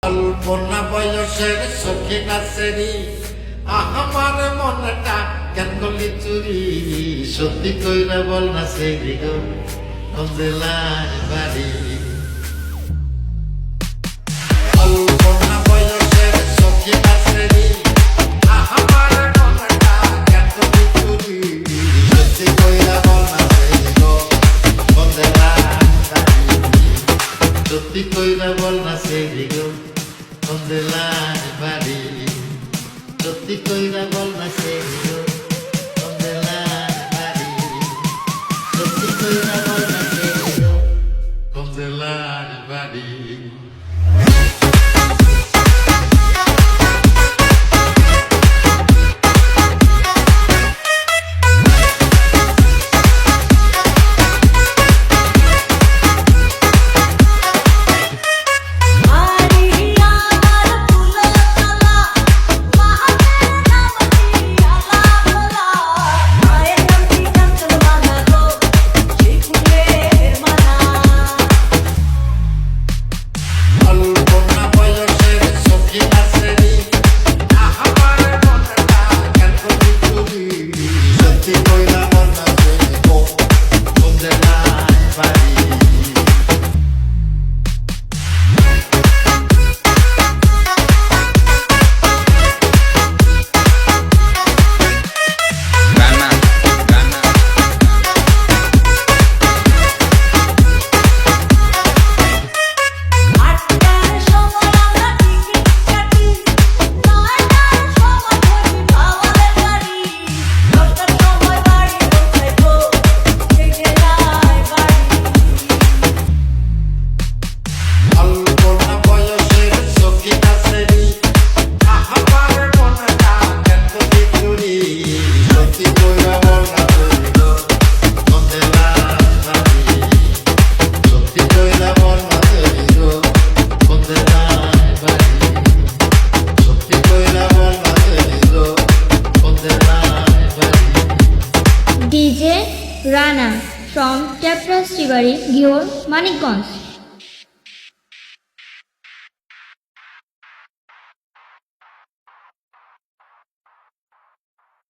অল্পনা বয়সের সখী নাচেরি আমার মনটা কেন করলি চুরি সত্যি কইরা বল না সেরি গো কোন জেলার বাড়ি অল্পনা বয়সের সখী নাচেরি আমার মনটা কেন করলি চুরি সত্যি কইরা বল না সেরি গো কোন জেলার বাড়ি সত্যি কইরা বল না সেরি গো কোন জেলার বাড়ি সত্যি কইরা বল না সেরি গো কোন জেলার বাড়ি সত্যি কইরা বল না সেরি গো কোন জেলার বাড়ি DJ Rana from Chapra Shivari, Ghior, Manikganj.